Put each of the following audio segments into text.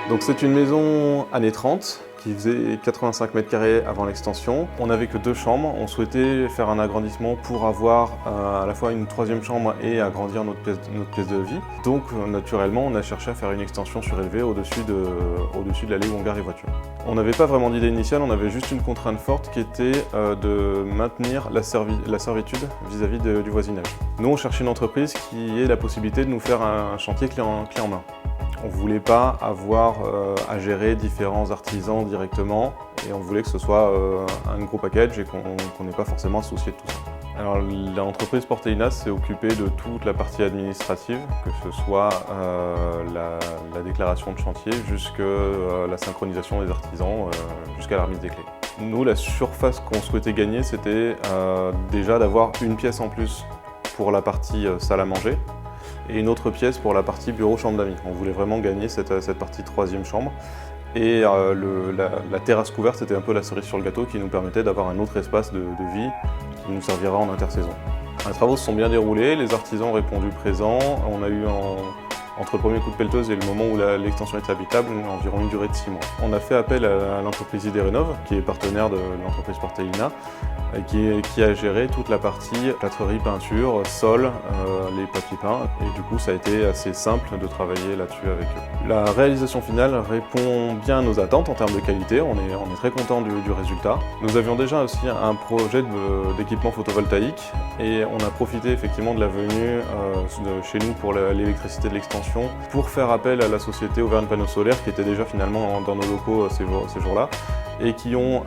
Donc c'est une maison années 30 qui faisait 85 mètres carrés avant l'extension. On n'avait que 2 chambres, on souhaitait faire un agrandissement pour avoir à la fois une 3e chambre et agrandir notre pièce de vie. Donc naturellement on a cherché à faire une extension surélevée au-dessus de l'allée où on gare les voitures. On n'avait pas vraiment d'idée initiale, on avait juste une contrainte forte qui était de maintenir la servitude vis-à-vis du voisinage. Nous on cherchait une entreprise qui ait la possibilité de nous faire un chantier clé en main. On ne voulait pas avoir à gérer différents artisans directement et on voulait que ce soit un gros package et qu'on n'ait pas forcément à se soucier de tout ça. Alors l'entreprise Portellina s'est occupée de toute la partie administrative, que ce soit la déclaration de chantier jusqu'à la synchronisation des artisans, jusqu'à la remise des clés. Nous, la surface qu'on souhaitait gagner, c'était déjà d'avoir une pièce en plus pour la partie salle à manger, et une autre pièce pour la partie bureau-chambre d'amis. On voulait vraiment gagner cette partie 3e chambre. Et la terrasse couverte, c'était un peu la cerise sur le gâteau qui nous permettait d'avoir un autre espace de vie qui nous servira en intersaison. Les travaux se sont bien déroulés, les artisans ont répondu présent. On a eu entre le premier coup de pelleteuse et le moment où l'extension était habitable, environ une durée de 6 mois. On a fait appel à l'entreprise Idérénov, qui est partenaire de l'entreprise Portellina, qui a géré toute la partie plâtrerie, peinture, sol, les papiers peints. Et du coup, ça a été assez simple de travailler là-dessus avec eux. La réalisation finale répond bien à nos attentes en termes de qualité. On est très content du résultat. Nous avions déjà aussi un projet d'équipement photovoltaïque et on a profité effectivement de la venue de chez nous pour l'électricité de l'extension pour faire appel à la société Auvergne Panneaux Solaires qui était déjà finalement dans nos locaux ces jours-là et qui en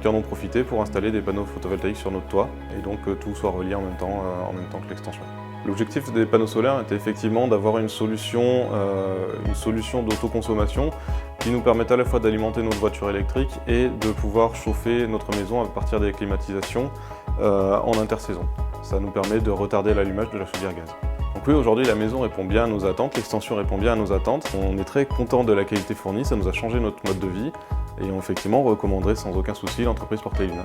ont profité pour installer des panneaux photovoltaïques sur notre toit et donc tout soit relié en même temps que l'extension. L'objectif des panneaux solaires était effectivement d'avoir une solution d'autoconsommation qui nous permette à la fois d'alimenter notre voiture électrique et de pouvoir chauffer notre maison à partir des climatisations en intersaison. Ça nous permet de retarder l'allumage de la chaudière gaz. Donc oui, aujourd'hui la maison répond bien à nos attentes, l'extension répond bien à nos attentes. On est très content de la qualité fournie, ça nous a changé notre mode de vie et on effectivement recommanderait sans aucun souci l'entreprise Portellina.